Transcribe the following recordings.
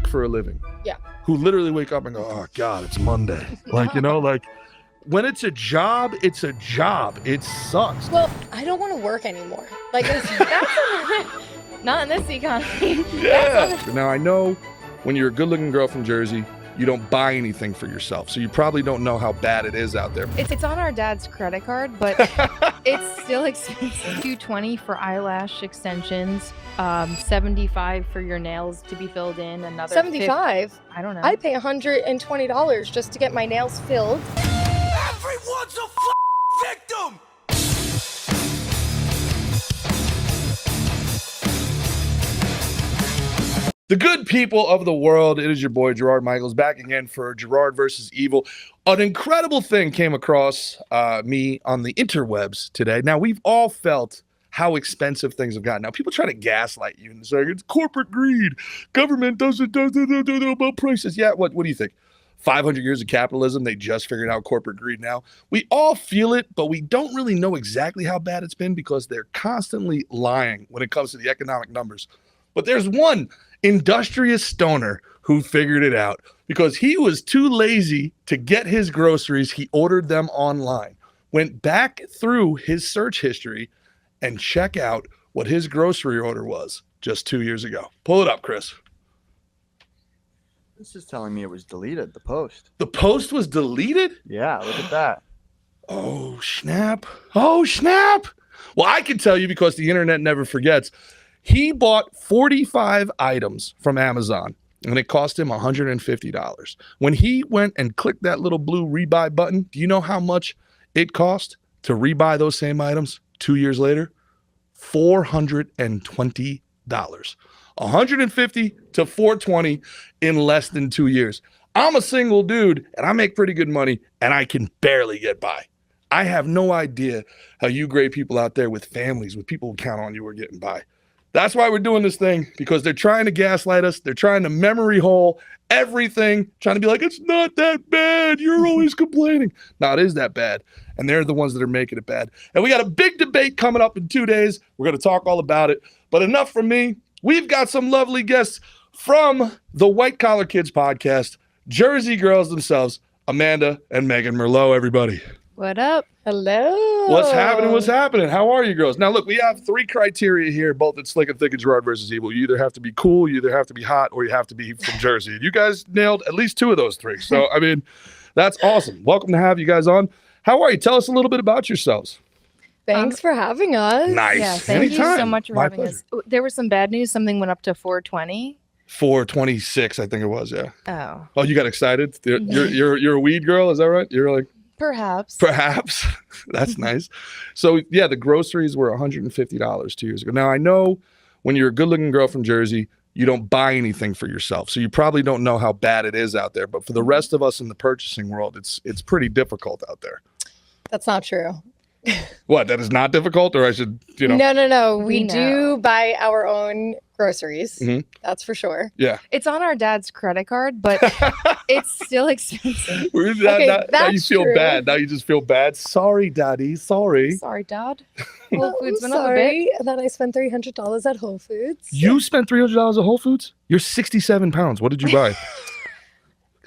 for a living. Yeah. Who literally wake up and go, oh God, it's Monday. Like, you know, like when it's a job, it's a job. It sucks. Well, I don't want to work anymore. Like, Not in this economy. Yeah. Now I know when you're a good looking girl from Jersey, you don't buy anything for yourself. So you probably don't know how bad it is out there. It's on our dad's credit card, but it's still expensive. $220 for eyelash extensions, $75 for your nails to be filled in, another $75? I don't know. I pay $120 just to get my nails filled. Everyone's a victim! The good people of the world, it is your boy Gerard Michaels back again for Gerard versus Evil. An incredible thing came across me on the interwebs today. Now, we've all felt how expensive things have gotten. Now, people try to gaslight you and say, it's corporate greed. Government doesn't know about prices. Yeah, what do you think? 500 years of capitalism, they just figured out corporate greed now. We all feel it, but we don't really know exactly how bad it's been because they're constantly lying when it comes to the economic numbers. But there's one industrious stoner who figured it out because he was too lazy to get his groceries. He ordered them online, went back through his search history and check out what his grocery order was just 2 years ago. Pull it up, Chris. This is telling me it was deleted, the post. The post was deleted? Yeah, look at that. Oh, snap. Oh, snap. Well, I can tell you because the internet never forgets. He bought 45 items from Amazon, and it cost him $150. When he went and clicked that little blue rebuy button, do you know how much it cost to rebuy those same items 2 years later? $420. $150 to $420 in less than 2 years. I'm a single dude, and I make pretty good money, and I can barely get by. I have no idea how you great people out there with families, with people who count on you are getting by. That's why we're doing this thing, because they're trying to gaslight us. They're trying to memory hole everything, trying to be like, it's not that bad. You're always complaining. No, it is that bad. And they're the ones that are making it bad. And we got a big debate coming up in 2 days. We're going to talk all about it. But enough from me. We've got some lovely guests from the White Collar Kids podcast, Jersey girls themselves, Amanda and Megan Merlo, everybody. What up? Hello. What's happening? What's happening? How are you girls? Now, look, we have 3 criteria here, both at Slick and Thick and Gerard versus Evil. You either have to be cool, you either have to be hot, or you have to be from Jersey. You guys nailed at least 2 of those 3. So, I mean, that's awesome. Welcome to have you guys on. How are you? Tell us a little bit about yourselves. Thanks for having us. Nice. Yeah, thank Anytime. you so much for My having pleasure. us. There was some bad news. Something went up to 420. 426, I think it was, yeah. Oh, Oh, you got excited? You're a weed girl, is that right? You're like, perhaps. perhaps. That's nice. So, yeah, the groceries were $150 2 years ago. Now, I know when you're a good-looking girl from Jersey, you don't buy anything for yourself. So you probably don't know how bad it is out there. But for the rest of us in the purchasing world, it's pretty difficult out there. That's not true. What, that is not difficult? Or I should, No. We We do know. buy our own groceries. Mhm. That's for sure. Yeah. It's on our dad's credit card, but it's still expensive. Now you that's feel true. bad. Now you just feel bad. Sorry, Daddy. Sorry. Sorry, Dad. Whole Foods I'm went up a bit. sorry. And then I spent $300 at Whole Foods. You spent $300 at Whole Foods? You're 67 pounds. What did you buy?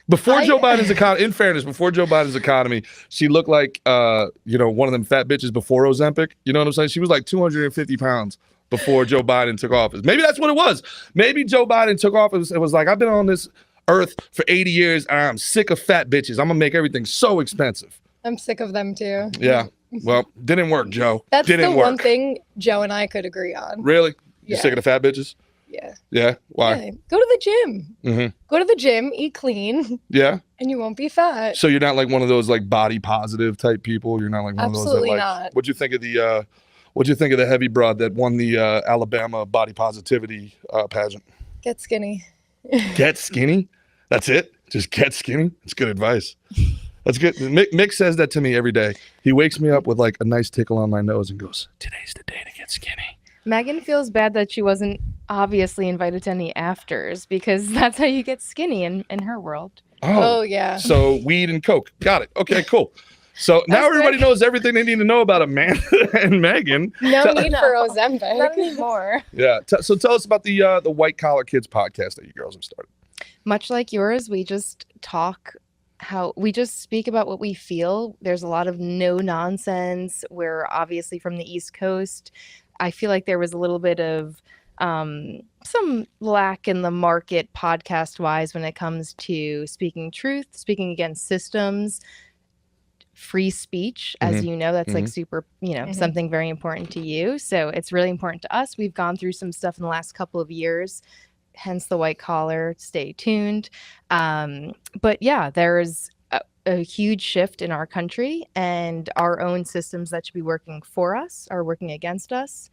Before Joe Biden's economy, in fairness, before Joe Biden's economy, she looked like, one of them fat bitches before Ozempic. You know what I'm saying? She was like 250 pounds before Joe Biden took office. Maybe that's what it was. Maybe Joe Biden took office. It was like, I've been on this earth for 80 years and I'm sick of fat bitches. I'm going to make everything so expensive. I'm sick of them too. Yeah. Well, didn't work, Joe. That's didn't the work. one thing Joe and I could agree on. Really? You Yeah. sick of the fat bitches? Yeah. Yeah. Why? Yeah. Go to the gym. Mm-hmm. Go to the gym, eat clean, Yeah. and you won't be fat. So you're not like one of those like body positive type people. You're not like one Absolutely of those that like. not. What'd you think of the heavy broad that won the Alabama body positivity pageant? Get skinny. Get skinny. That's it. Just get skinny. It's good advice. That's good. Mick says that to me every day. He wakes me up with like a nice tickle on my nose and goes, "Today's the day to get skinny." Megan feels bad that she wasn't obviously invited to any afters because that's how you get skinny in her world. Oh, yeah. So weed and coke. Got it. Okay, cool. So now That's everybody good. knows everything they need to know about Amanda and Megan. No need for Not Ozempic. anymore. Yeah. So tell us about the White Collar Kids podcast that you girls have started. Much like yours, we just speak about what we feel. There's a lot of no nonsense. We're obviously from the East Coast. I feel like there was a little bit of some lack in the market podcast wise when it comes to speaking truth, speaking against systems, free speech. As you know, that's like super, something very important to you. So it's really important to us. We've gone through some stuff in the last couple of years, hence the white collar. Stay tuned. But yeah, there's a huge shift in our country, and our own systems that should be working for us are working against us.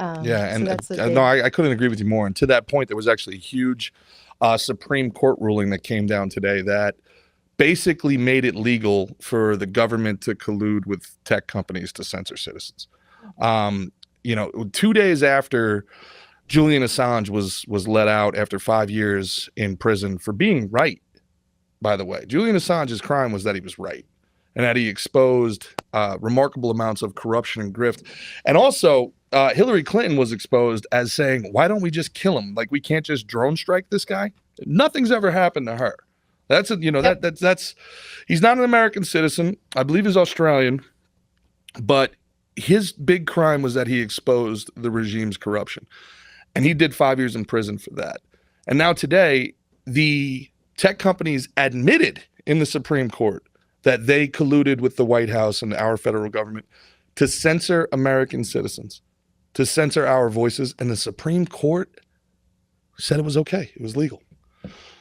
Yeah, and so that's no, I couldn't agree with you more. And to that point, there was actually a huge Supreme Court ruling that came down today that basically made it legal for the government to collude with tech companies to censor citizens. 2 days after Julian Assange was let out after 5 years in prison for being right, by the way. Julian Assange's crime was that he was right, and that he exposed remarkable amounts of corruption and grift. And also, Hillary Clinton was exposed as saying, why don't we just kill him? Like, we can't just drone strike this guy? Nothing's ever happened to her. That's he's not an American citizen. I believe he's Australian, but his big crime was that he exposed the regime's corruption, and he did 5 years in prison for that. And now today, the tech companies admitted in the Supreme Court that they colluded with the White House and our federal government to censor American citizens, to censor our voices, and the Supreme Court said it was okay. It was legal.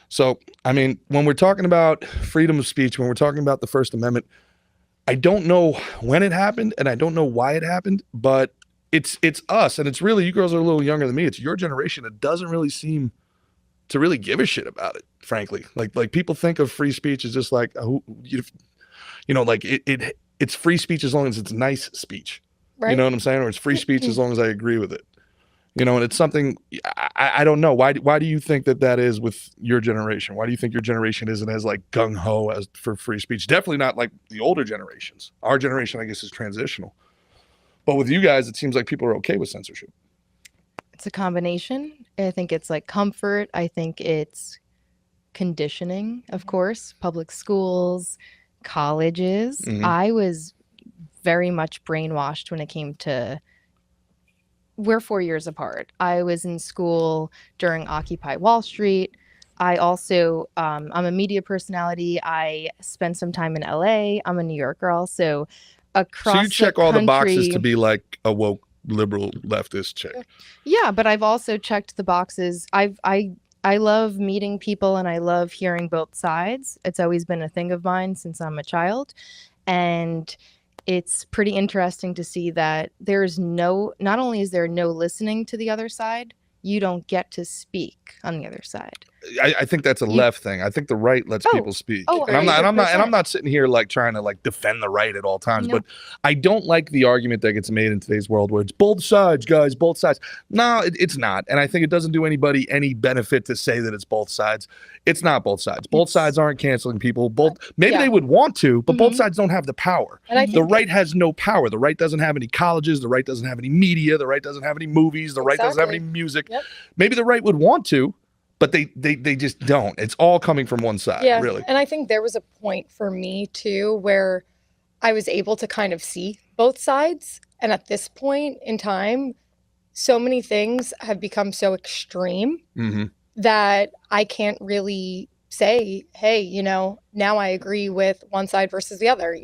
So, I mean, when we're talking about freedom of speech, when we're talking about the First Amendment, I don't know when it happened and I don't know why it happened, but it's us, and it's really, you girls are a little younger than me. It's your generation that doesn't really seem to really give a shit about it, frankly. Like people think of free speech as just like, it's free speech as long as it's nice speech. Right. You know what I'm saying? Or it's free speech as long as I agree with it. And it's something, I don't know. Why do you think that is with your generation? Why do you think your generation isn't as like gung-ho as for free speech? Definitely not like the older generations. Our generation, I guess, is transitional. But with you guys, it seems like people are okay with censorship. It's a combination. I think it's like comfort. I think it's conditioning, of course, public schools, colleges. I was very much brainwashed when it came to, we're 4 years apart. I was in school during Occupy Wall Street. I also, I'm a media personality. I spent some time in LA. I'm a New York girl. So across So you check the all country, the boxes to be like a woke liberal leftist chick. Yeah, but I've also checked the boxes. I love meeting people and I love hearing both sides. It's always been a thing of mine since I'm a child. And it's pretty interesting to see that not only is there no listening to the other side, you don't get to speak on the other side. I think that's a left thing. I think the right lets people speak. Oh, and I'm not sitting here like trying to like defend the right at all times, but I don't like the argument that gets made in today's world where it's both sides, guys, both sides. No, it's not. And I think it doesn't do anybody any benefit to say that it's both sides. It's not both sides. Both sides aren't canceling people. Maybe they would want to, but both sides don't have the power. And the right has no power. The right doesn't have any colleges. The right doesn't have any media. The right doesn't have any movies. The right doesn't have any music. Maybe the right would want to, but they just don't. It's all coming from one side, really. And I think there was a point for me too where I was able to kind of see both sides. And at this point in time, so many things have become so extreme that I can't really say, hey, now I agree with one side versus the other,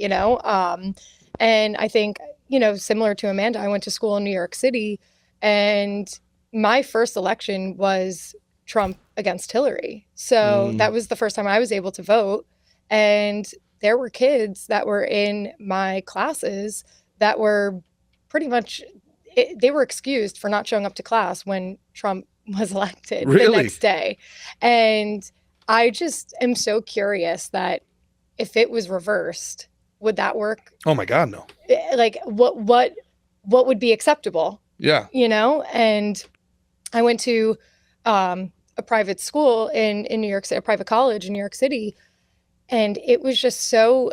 and I think, similar to Amanda, I went to school in New York City, and my first election was Trump against Hillary. So that was the first time I was able to vote. And there were kids that were in my classes that were pretty much, they were excused for not showing up to class when Trump was elected the next day. And I just am so curious that if it was reversed, would that work? Oh my God, no. Like what would be acceptable? Yeah. And I went to a private school in New York City, a private college in New York City. And it was just so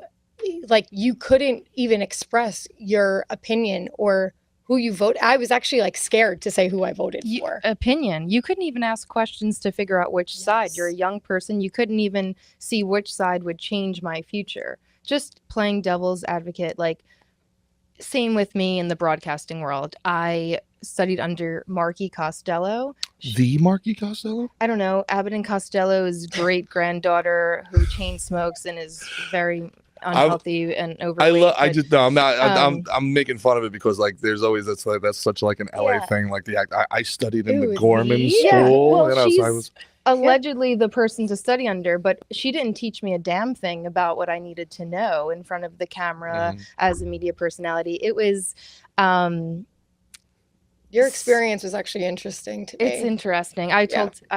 like, you couldn't even express your opinion or who you vote. I was actually like scared to say who I voted for. Opinion. You couldn't even ask questions to figure out which side. You're a young person. You couldn't even see which side would change my future. Just playing devil's advocate. Like, same with me in the broadcasting world. I studied under Marky Costello. The Marky Costello? I don't know. Abbott and Costello's great granddaughter who chain smokes and is very unhealthy and overweight. I just no, I'm not. I'm making fun of it because like there's always that's such like an LA thing. Like the act. I studied in the Gorman school. Well, she's so I was allegedly the person to study under, but she didn't teach me a damn thing about what I needed to know in front of the camera as a media personality. It was. Your experience was actually interesting to me. It's interesting. I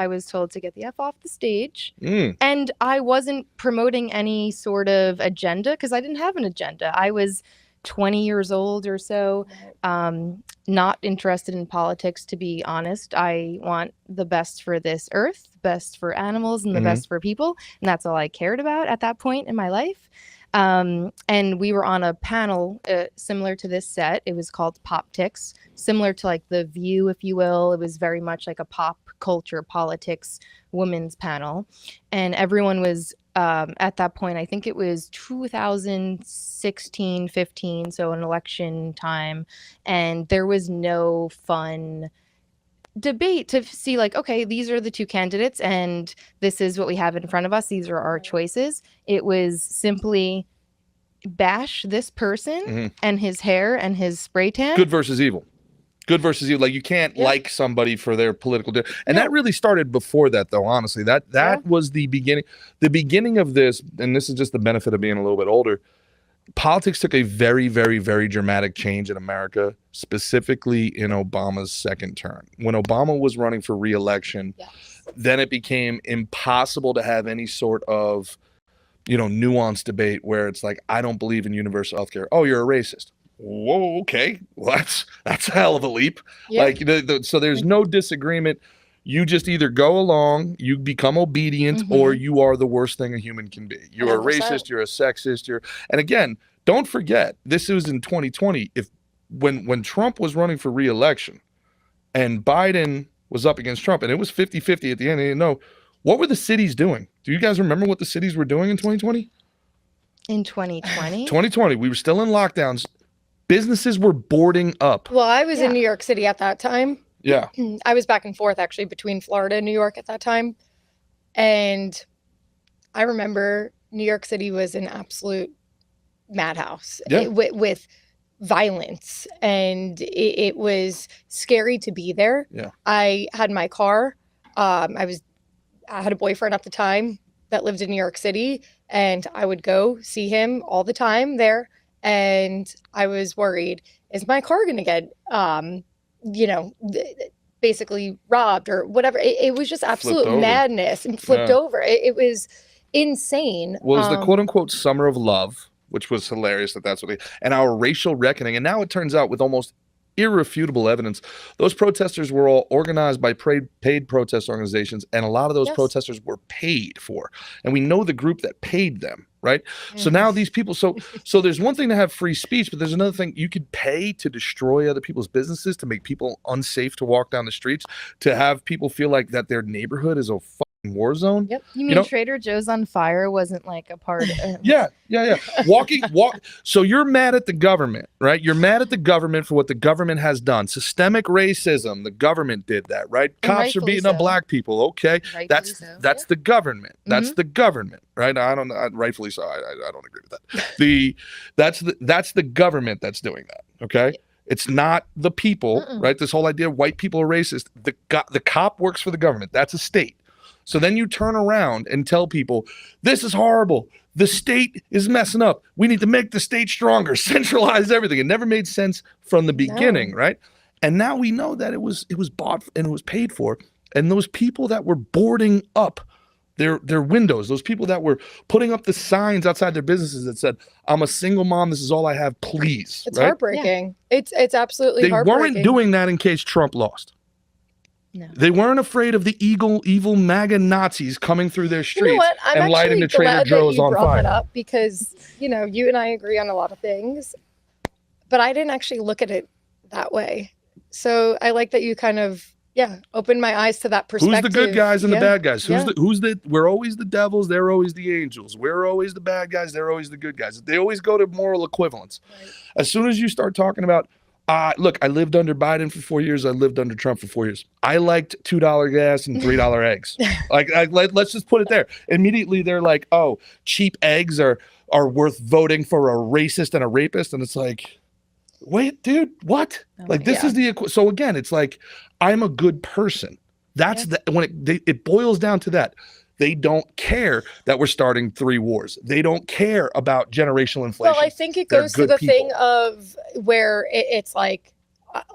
was told to get the F off the stage, and I wasn't promoting any sort of agenda because I didn't have an agenda. I was 20 years old or so, not interested in politics, to be honest. I want the best for this earth, best for animals, and the best for people, and that's all I cared about at that point in my life. And we were on a panel similar to this set. It was called Poptics, similar to like The View, if you will. It was very much like a pop culture politics women's panel. And everyone was at that point, I think it was 2016, 15, so an election time. And there was no fun debate to see like, okay, these are the two candidates and this is what we have in front of us. These are our choices. It was simply bash this person and his hair and his spray tan. Good versus evil. Good versus evil. Like you can't like somebody for their political and that really started before that though, honestly. That was the beginning of this, and this is just the benefit of being a little bit older. Politics took a very, very, very dramatic change in America, specifically in Obama's second term. When Obama was running for re-election, then it became impossible to have any sort of, nuanced debate where it's like, I don't believe in universal healthcare. Oh, you're a racist. Whoa, okay. Well, that's a hell of a leap. Like, so there's no disagreement. You just either go along, you become obedient, or you are the worst thing a human can be. You're 100%. A racist, you're a sexist, and again, don't forget, this was in 2020. When Trump was running for re-election and Biden was up against Trump, and it was 50-50 at the end, they didn't know, what were the cities doing? Do you guys remember what the cities were doing in 2020? In 2020? 2020, we were still in lockdowns. Businesses were boarding up. Well, I was in New York City at that time. Yeah. I was back and forth actually between Florida and New York at that time. And I remember New York City was an absolute madhouse with violence. And it was scary to be there. Yeah. I had my car. I had a boyfriend at the time that lived in New York City, and I would go see him all the time there. And I was worried, is my car going to get basically robbed or whatever. It was just absolute madness and flipped over. It was insane. Well, it was the quote unquote summer of love, which was hilarious that's what and our racial reckoning. And now it turns out with almost irrefutable evidence, those protesters were all organized by paid protest organizations. And a lot of those protesters were paid for. And we know the group that paid them. Right. So now these people, so there's one thing to have free speech, but there's another thing. You could pay to destroy other people's businesses, to make people unsafe to walk down the streets, to have people feel like that their neighborhood is a fucking war zone. Yep. You mean Trader Joe's on fire wasn't like a part of Yeah. So you're mad at the government, right? You're mad at the government for what the government has done. Systemic racism, the government did that, right? And cops are beating up black people. Okay. That's the government. That's the government, right? Rightfully so. I don't agree with that. That's the government that's doing that. Okay. It's not the people, right? This whole idea of white people are racist. The cop works for the government. That's a state. So then you turn around and tell people, this is horrible. The state is messing up. We need to make the state stronger, centralize everything. It never made sense from the beginning, right? And now we know that it was bought and it was paid for. And those people that were boarding up their windows, those people that were putting up the signs outside their businesses that said, I'm a single mom, this is all I have, please. It's heartbreaking. Yeah. It's absolutely heartbreaking. They weren't doing that in case Trump lost. No. They weren't afraid of the evil MAGA Nazis coming through their streets and lighting the Trader Joe's on fire. That up because, you and I agree on a lot of things, but I didn't actually look at it that way. So I like that you kind of, opened my eyes to that perspective. Who's the good guys and the bad guys? Yeah. We're always the devils, they're always the angels. We're always the bad guys, they're always the good guys. They always go to moral equivalence. Right. As soon as you start talking about, look, I lived under Biden for 4 years, I lived under Trump for 4 years. I liked $2 gas and $3 eggs. Let's just put it there. Immediately they're like, oh, cheap eggs are worth voting for a racist and a rapist. And it's like, wait, dude, what? This is so again, it's like, I'm a good person. That's when it boils down to that. They don't care that we're starting 3 wars. They don't care about generational inflation. Well, I think it goes to the thing of where it's like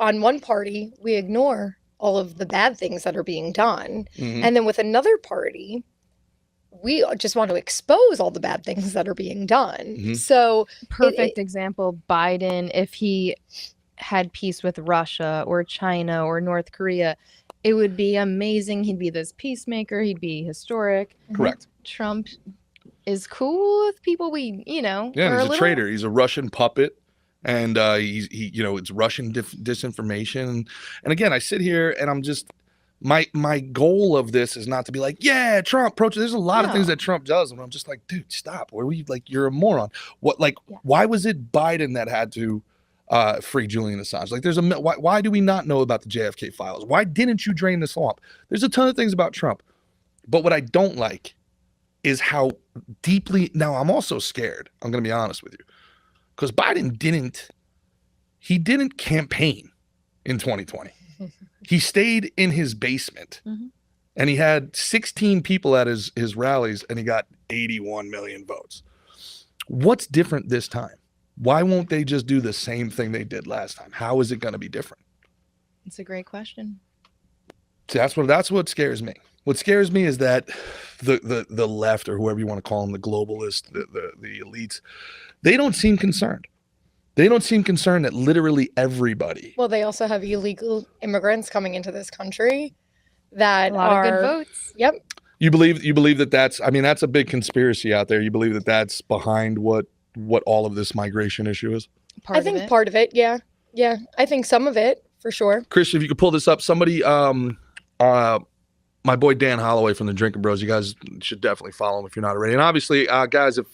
on one party, we ignore all of the bad things that are being done. Mhm. And then with another party, we just want to expose all the bad things that are being done. Mhm. So Perfect example, Biden, if he had peace with Russia or China or North Korea, it would be amazing. He'd be this peacemaker. He'd be historic. Correct. Trump is cool with people Yeah, are he's a traitor. He's a Russian puppet. And it's Russian disinformation. And again, I sit here and I'm just, my goal of this is not to be like, yeah, Trump, there's a lot of things that Trump does. And I'm just like, dude, stop. Where were you? Like, you're a moron. Why was it Biden that had to free Julian Assange? Like, why do we not know about the JFK files? Why didn't you drain the swamp? There's a ton of things about Trump. But what I don't like is how deeply, now I'm also scared. I'm going to be honest with you. Because Biden didn't campaign in 2020. He stayed in his basement and he had 16 people at his rallies and he got 81 million votes. What's different this time? Why won't they just do the same thing they did last time? How is it going to be different? It's a great question. See, that's what scares me. What scares me is that the left, or whoever you want to call them, the globalists, the elites, they don't seem concerned. They don't seem concerned that literally everybody. Well, they also have illegal immigrants coming into this country that A lot of good votes. Yep. You believe that's a big conspiracy out there. You believe that that's behind what all of this migration issue is? I think part of it, yeah. Yeah. I think some of it, for sure. Chris, if you could pull this up, somebody, my boy Dan Holloway from the Drinking Bros, you guys should definitely follow him if you're not already. And obviously, guys, if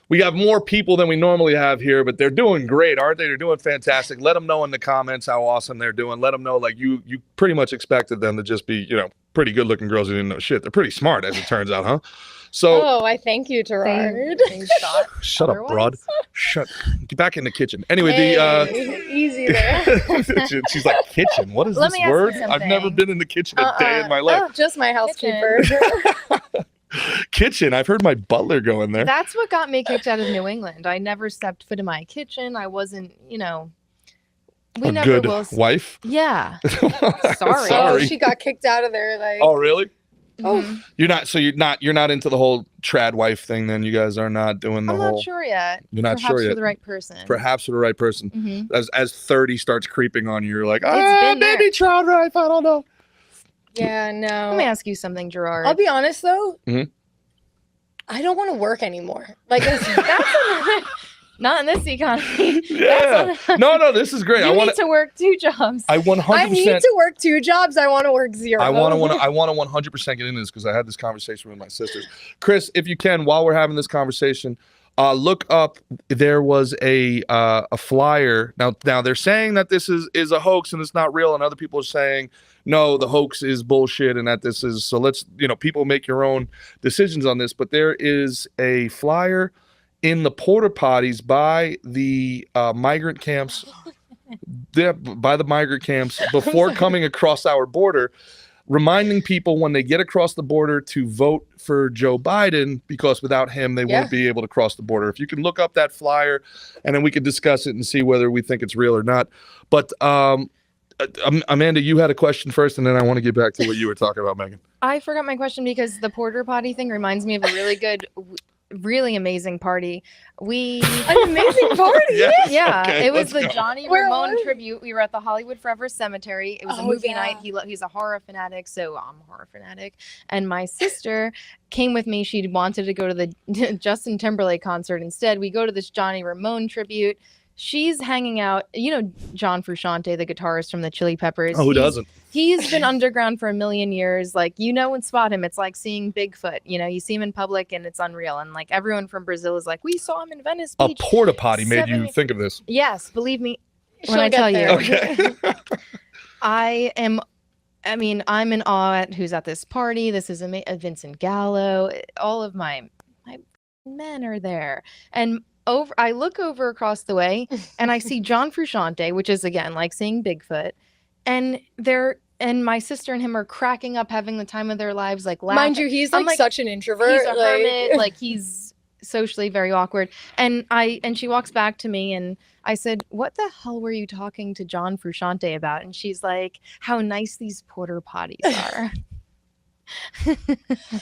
we have more people than we normally have here, but they're doing great, aren't they? They're doing fantastic. Let them know in the comments how awesome they're doing. Let them know, like, you pretty much expected them to just be, pretty good-looking girls who didn't know shit. They're pretty smart, as it turns out, huh? So, I thank you, Gerard. Shut up, broad. Get back in the kitchen. Anyway, easy there. She's like, kitchen? What is this word? I've never been in the kitchen a day in my life. Oh, just my housekeeper. Kitchen. I've heard my butler go in there. That's what got me kicked out of New England. I never stepped foot in my kitchen. I wasn't, we never good will. wife. Yeah. Sorry. Oh, she got kicked out of there. Like. Oh, really? Oh. You're not into the whole trad wife thing. Then you guys are not doing the whole. I'm not sure yet. You're not Perhaps sure yet. for the right person. Perhaps for the right person. Mm-hmm. As 30 starts creeping on you, you're like, been maybe trad wife. I don't know. Yeah, no. Let me ask you something, Gerard. I'll be honest though. Mhm. I don't want to work anymore. Like that's not in this economy. Yeah. No, this is great. You need to work 2 jobs. I 100%. I need to work 2 jobs. I want to work 0. I want to 100% get into this because I had this conversation with my sisters. Chris, if you can, while we're having this conversation, look up. There was a flyer. Now they're saying that this is a hoax and it's not real, and other people are saying no, the hoax is bullshit, and that this is. So let's people make your own decisions on this. But there is a flyer in the porta potties by the migrant camps. By the migrant camps before coming across our border, reminding people when they get across the border to vote for Joe Biden, because without him, they won't be able to cross the border. If you can look up that flyer, and then we can discuss it and see whether we think it's real or not. But Amanda, you had a question first, and then I want to get back to what you were talking about, Megan. I forgot my question because the porter potty thing reminds me of a really good, really amazing party. An amazing party. Yes, Yeah, okay, it was let's the go. Johnny Where Ramone was it? tribute. We were at the Hollywood Forever Cemetery. It was a Oh, movie yeah. night. He's a horror fanatic, so I'm a horror fanatic. And my sister came with me. She wanted to go to the Justin Timberlake concert instead. We go to this Johnny Ramone tribute. she's hanging out. You know, John Frusciante, the guitarist from the Chili Peppers. Oh, who doesn't? He's been underground for a million years. Like, you know, and spot him. It's like seeing Bigfoot. You know, you see him in public and it's unreal. And like everyone from Brazil is like, we saw him in Venice Beach. A porta potty made you think of this. Yes, believe me when She'll I get tell there. you. Okay. I'm in awe at who's at this party. This is Vincent Gallo. All of my men are there. And I look over across the way and I see John Frusciante, which is again like seeing Bigfoot, and my sister and him are cracking up, having the time of their lives, like laughing. Mind you, he's like such an introvert. He's a hermit, like he's socially very awkward. And she walks back to me and I said, "What the hell were you talking to John Frusciante about?" And she's like, "How nice these porta potties are."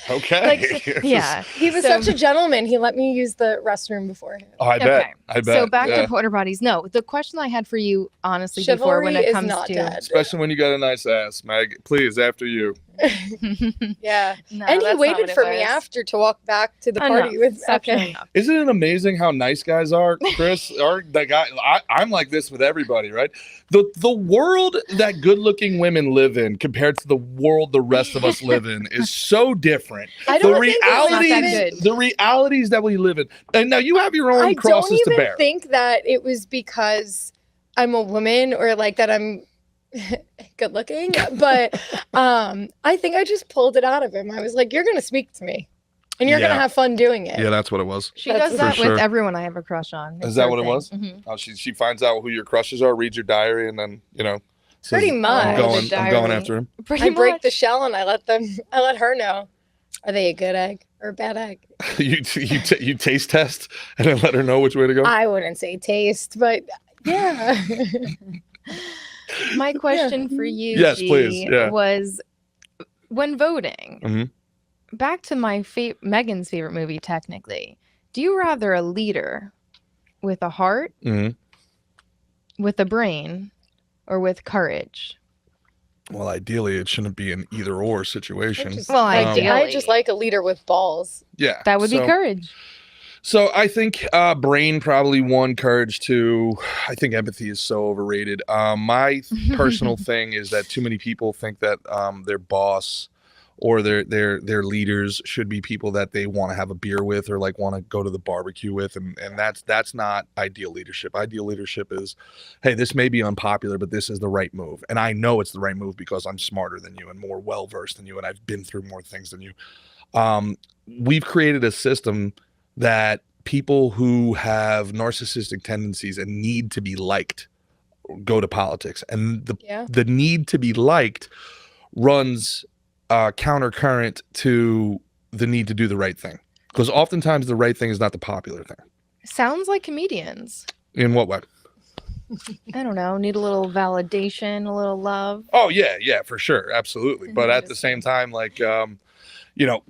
Okay. Yeah. He was such a gentleman. He let me use the restroom beforehand. Oh, I bet. Okay. I bet. So back to porta potties. No, the question I had for you, honestly, before when Chivalry it is comes not to dead. Especially when you got a nice ass, Meg. Please, after you. Yeah. No, And he that's not waited what it for me was. after to walk back to the party Enough. with. Such Okay. enough. Isn't it amazing how nice guys are, Chris? I'm like this with everybody, right? The world that good-looking women live in compared to the world the rest of us live in is so different. I The don't think it's not that realities, good. the realities that we live in, and now you have your own I crosses don't to even bear. think that it was because I'm a woman or like that I'm good looking, but I think I just pulled it out of him. I was like, "You're gonna speak to me, and you're gonna Yeah. have fun doing it." Yeah, that's what it was. She That's does that for sure. with everyone I have a crush on. Is that what it was? Mm-hmm. Oh, she finds out who your crushes are, reads your diary, and then says, Pretty much. I'm going Diary. after him. Pretty I break much. the shell and I let her know. Are they a good egg or a bad egg? you taste test and then let her know which way to go. I wouldn't say taste, but yeah. My question for you, Yes, G, please, yeah. was when voting. Mhm. Back to my Megan's favorite movie, technically. Do you rather a leader with a heart, Mhm. with a brain, or with courage? Well, ideally, it shouldn't be an either-or situation. Well, ideally. I just like a leader with balls. Yeah, That would be so- courage. So I think brain probably one, courage two. I think empathy is so overrated. My personal thing is that too many people think that their boss or their leaders should be people that they want to have a beer with or like want to go to the barbecue with, and that's not ideal leadership. Ideal leadership is, hey, this may be unpopular, but this is the right move, and I know it's the right move because I'm smarter than you and more well versed than you, and I've been through more things than you. We've created a system that people who have narcissistic tendencies and need to be liked go to politics, and the need to be liked runs countercurrent to the need to do the right thing, because oftentimes the right thing is not the popular thing. Sounds like comedians. In what way? I don't know. Need a little validation, a little love. Oh yeah, for sure, absolutely. But at the same time, like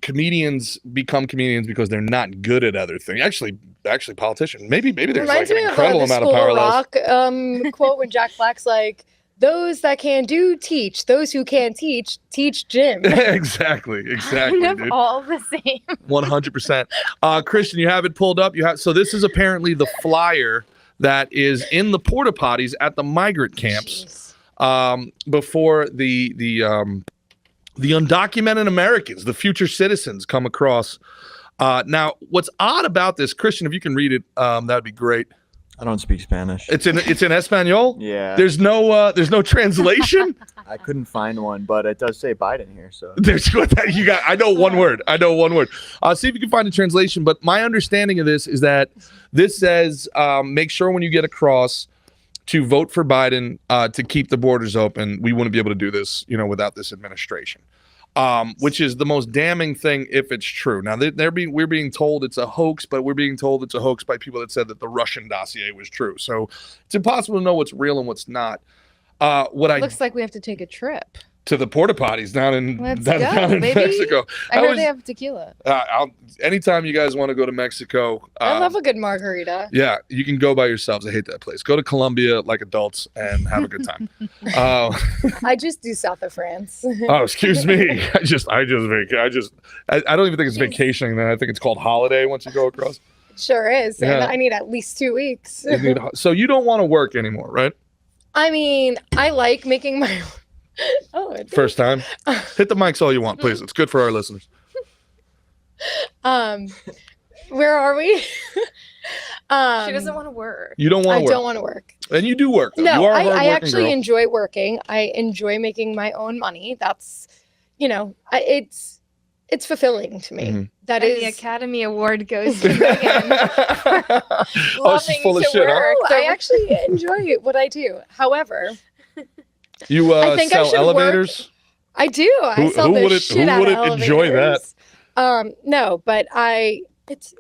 comedians become comedians because they're not good at other things. Actually, politicians. Maybe there's Reminds like an me incredible of the amount of School power. of Rock quote when Jack Black's like, "Those that can do teach. Those who can't teach gym." exactly, Kind of dude. all the same. 100%. Christian, you have it pulled up. So this is apparently the flyer that is in the porta potties at the migrant camps before the undocumented Americans, the future citizens, come across. Now, what's odd about this, Christian, if you can read it, that'd be great. I don't speak Spanish. It's in Espanol. Yeah. There's no translation. I couldn't find one, but it does say Biden here. So There's what that you got. I know one word. See if you can find a translation. But my understanding of this is that this says, make sure when you get across to vote for Biden to keep the borders open. We wouldn't be able to do this, without this administration. Which is the most damning thing if it's true. Now we're being told it's a hoax, but we're being told it's a hoax by people that said that the Russian dossier was true. So it's impossible to know what's real and what's not. Looks like we have to take a trip. To the porta potties down in Mexico. I heard they have tequila. Anytime you guys want to go to Mexico, I love a good margarita. yeah, you can go by yourselves. I hate that place. Go to Colombia like adults and have a good time. I just do south of France. Oh, excuse me. I don't even think it's vacationing. Then I think it's called holiday once you go across. Sure is. And Yeah. I need at least 2 weeks. So you don't want to work anymore, right? I mean, I like making my oh, it First time. Hit the mics all you want, please. It's good for our listeners. Where are we? She doesn't want to work. You don't want I to work. don't want to work. And you do work, though. No, You are a I hardworking actually girl. enjoy working. I enjoy making my own money. That's, it's fulfilling to me. Mhm. That And is the Academy Award goes to Megan. Oh, she's full of to shit, huh? work. No, I actually enjoy what I do. However, You I think I sell should elevators? I do. I sell who the wouldn't- shit who out of wouldn't enjoy that? elevators. No, but it's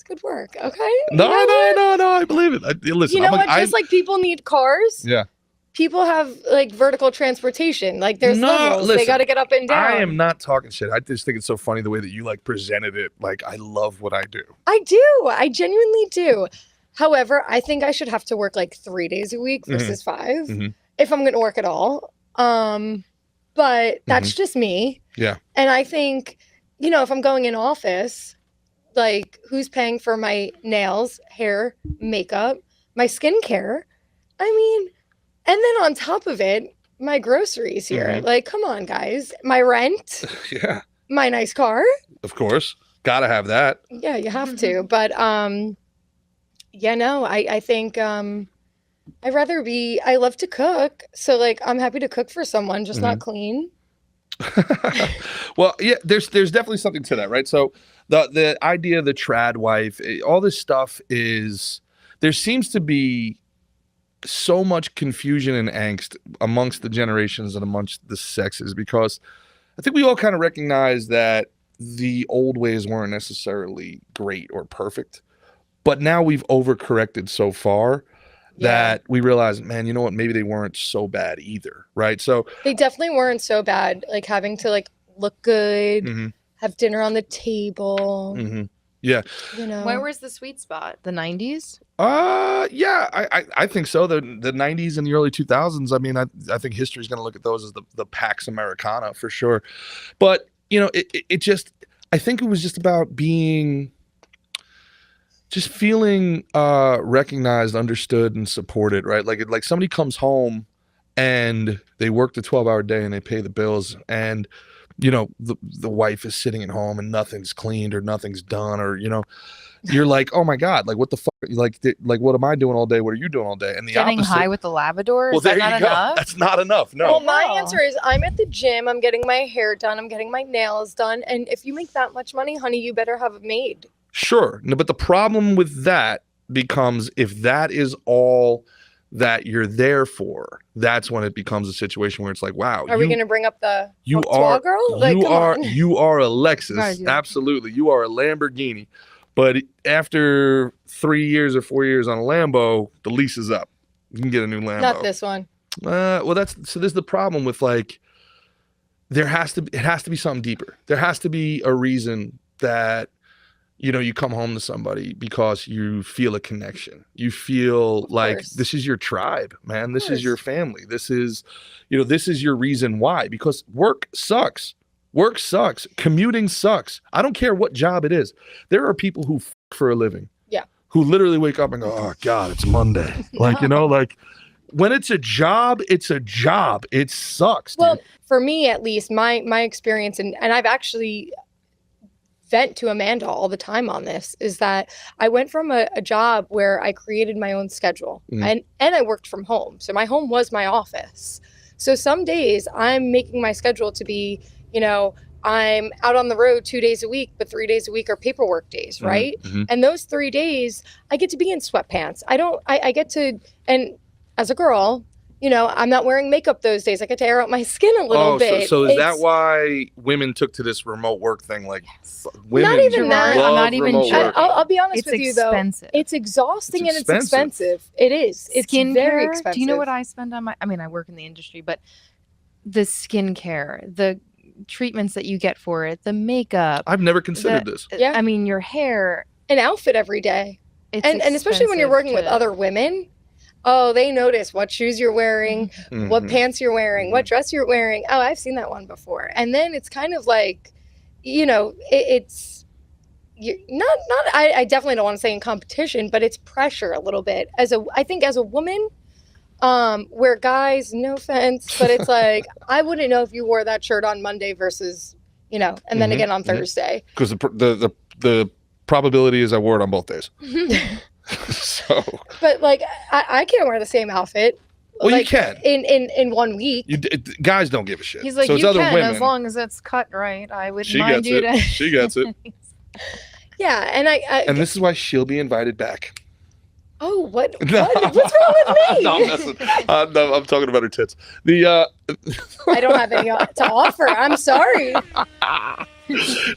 good work. Okay. No, You know what? no. I believe it. Listen, You know what? I- Just like people need cars. yeah. People have like vertical transportation. Like there's No, levels. They listen, got to get up and down. I am not talking shit. I just think it's so funny the way that you like presented it. Like, I love what I do. I do. I genuinely do. However, I think I should have to work like 3 days a week versus 5 Mhm. if I'm going to work at all. But that's just me. Yeah. And I think, if I'm going in office, like who's paying for my nails, hair, makeup, my skincare? I mean, and then on top of it, my groceries here. Mhm. Like, come on, guys. My rent, Yeah, my nice car. of course. Gotta have that. Yeah, you have to. But I think I love to cook. So like I'm happy to cook for someone, just not clean. Well, yeah, there's definitely something to that, right? So the idea of the trad wife, all this stuff is, there seems to be so much confusion and angst amongst the generations and amongst the sexes, because I think we all kind of recognize that the old ways weren't necessarily great or perfect, but now we've overcorrected so far that we realize, man, you know what? Maybe they weren't so bad either, right? So They definitely weren't so bad. Like having to like look good, mhm, have dinner on the table. mhm. Yeah. Where was the sweet spot? The 90s? Yeah, I think so. The 90s and the early 2000s. I mean, I think history is going to look at those as the Pax Americana for sure. But it just, I think it was just about just feeling recognized, understood, and supported, right? Like somebody comes home and they work the 12-hour day and they pay the bills, and the wife is sitting at home and nothing's cleaned or nothing's done, or you're like, oh my God, like what the fuck, like what am I doing all day? What are you doing all day? And the Getting opposite. high with the Labrador? Well, Is that there not you go. enough? That's not enough. No. Well, my No. answer is I'm at the gym, I'm getting my hair done, I'm getting my nails done. And if you make that much money, honey, you better have a maid. Sure. No, but the problem with that becomes, if that is all that you're there for, that's when it becomes a situation where it's like, wow, Are we going to bring up the you Volkswagen are girl? Like, come on. you are a Lexus. Right, yeah. Absolutely. You are a Lamborghini. But after 3 years or 4 years on a Lambo, the lease is up. You can get a new Lambo. Not this one. Well, this is the problem with, like, it has to be something deeper. There has to be a reason that you come home to somebody because you feel a connection. You feel like this is your tribe, man. This is your family. This is, this is your reason why. Because work sucks. Work sucks. Commuting sucks. I don't care what job it is. There are people who for a living. Yeah. Who literally wake up and go, oh God, it's Monday. Like, like when it's a job, it's a job. It sucks. Well, dude. for me, at least, my experience, and I've actually vent to Amanda all the time on this, is that I went from a job where I created my own schedule and I worked from home. So my home was my office. So some days I'm making my schedule to be, I'm out on the road 2 days a week, but 3 days a week are paperwork days, right? Mm-hmm. And those 3 days I get to be in sweatpants. I get to, and as a girl, I'm not wearing makeup those days. I get to air out my skin a little bit. So is that why women took to this remote work thing? Like, women Not even that. love I'm not even remote sure. work. I'll be honest It's with you, though. expensive. It's exhausting It's and it's expensive. It is. It's Skincare. very expensive. Do you know what I spend on I work in the industry, but the skincare, the treatments that you get for it, the makeup. I've never considered this. Yeah. I mean, your hair. An outfit every day. It's And especially when you're working with expensive other women. Oh, they notice what shoes you're wearing, what Mhm. pants you're wearing, what dress you're wearing. Oh, I've seen that one before. And then it's kind of like, it's I definitely don't want to say in competition, but it's pressure a little bit. I think as a woman, where guys, no offense, but it's like, I wouldn't know if you wore that shirt on Monday versus, and then again on Thursday. Because the probability is I wore it on both days. So. But like, I can't wear the same outfit. Well, like, you can in 1 week. Guys don't give a shit. He's like, so you other can women, as long as it's cut right. I wouldn't she mind gets you it. to. She gets it. Yeah, and and this is why she'll be invited back. Oh, what's wrong with me? No, I'm messing. No, I'm talking about her tits. I don't have any to offer. I'm sorry.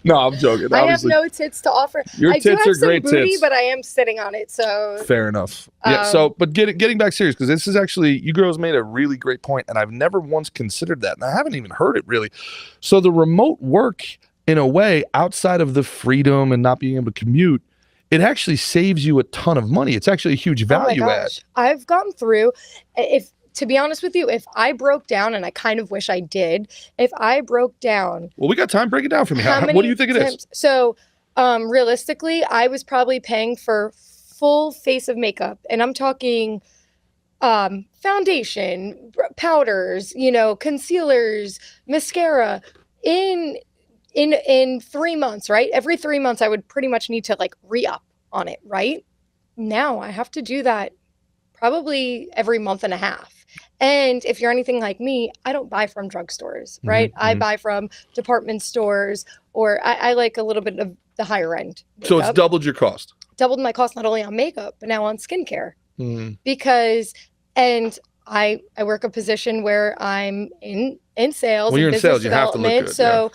No, I'm joking. I have no tits to offer. Your I tits do have are some great booty, tits. but I am sitting on it, so. Fair enough. Yeah. But getting back serious, because this is actually, you girls made a really great point, and I've never once considered that, and I haven't even heard it really. So the remote work, in a way, outside of the freedom and not being able to commute, it actually saves you a ton of money. It's actually a huge value add. I've gone through, to be honest with you, if I broke down, and I kind of wish I did, if I broke down. Well, we got time. Break it down for me. What do you think it is? So realistically, I was probably paying for full face of makeup, and I'm talking foundation, powders, concealers, mascara in 3 months, right? Every 3 months, I would pretty much need to like re-up on it, right? Now I have to do that probably every month and a half. And if you're anything like me, I don't buy from drugstores, right? I buy from department stores, or I like a little bit of the higher end makeup. So it's doubled your cost. Doubled my cost, not only on makeup, but now on skincare. Because, and I work a position where I'm in sales. Well, you're and in sales, business you have to look development. good. So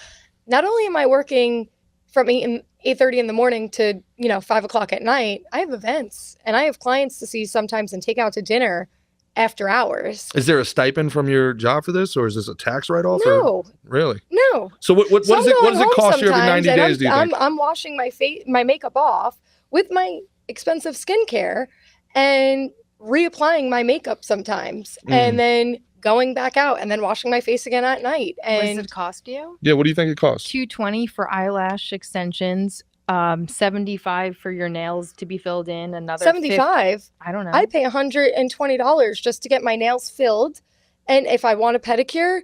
not only am I working from 8:30 in the morning to 5 o'clock at night, I have events and I have clients to see sometimes and take out to dinner after hours. Is there a stipend from your job for this, or is this a tax write-off? No. Or? Really? No. So what does it cost you every 90 days, do you think? I'm washing my makeup off with my expensive skincare and reapplying my makeup sometimes, and then going back out and then washing my face again at night. And what does it cost you? Yeah, what do you think it costs? $220 for eyelash extensions, $75 for your nails to be filled in, another $75. I don't know. I pay $120 just to get my nails filled, and if I want a pedicure,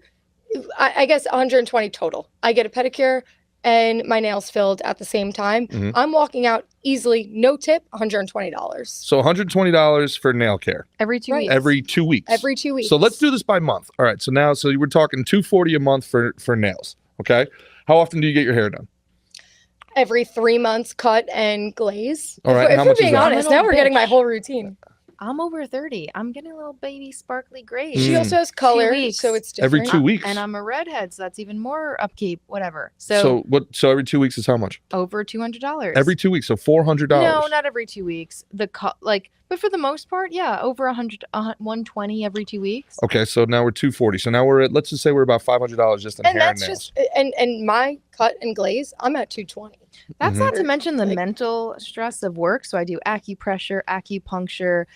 I guess $120 total. I get a pedicure and my nails filled at the same time. I'm walking out easily, no tip, $120. So $120 for nail care. Every 2 weeks. Every 2 weeks. Every 2 weeks. So let's do this by month. All right. So we're talking $240 a month for nails. Okay. How often do you get your hair done? Every 3 months, cut and glaze. All right. If how we're much is being that? honest, now we're getting my whole routine. I'm over 30. I'm getting a little baby sparkly gray. She also has color, so it's different. Every 2 weeks. And I'm a redhead, so that's even more upkeep, whatever. So every 2 weeks is how much? Over $200. Every 2 weeks, so $400. No, not every 2 weeks. But for the most part, yeah, over 120 every 2 weeks. Okay, so now we're $240. So now let's just say we're about $500 just in hair and nails. And my cut and glaze, I'm at $220. That's not to mention the mental stress of work. So I do acupressure, acupuncture,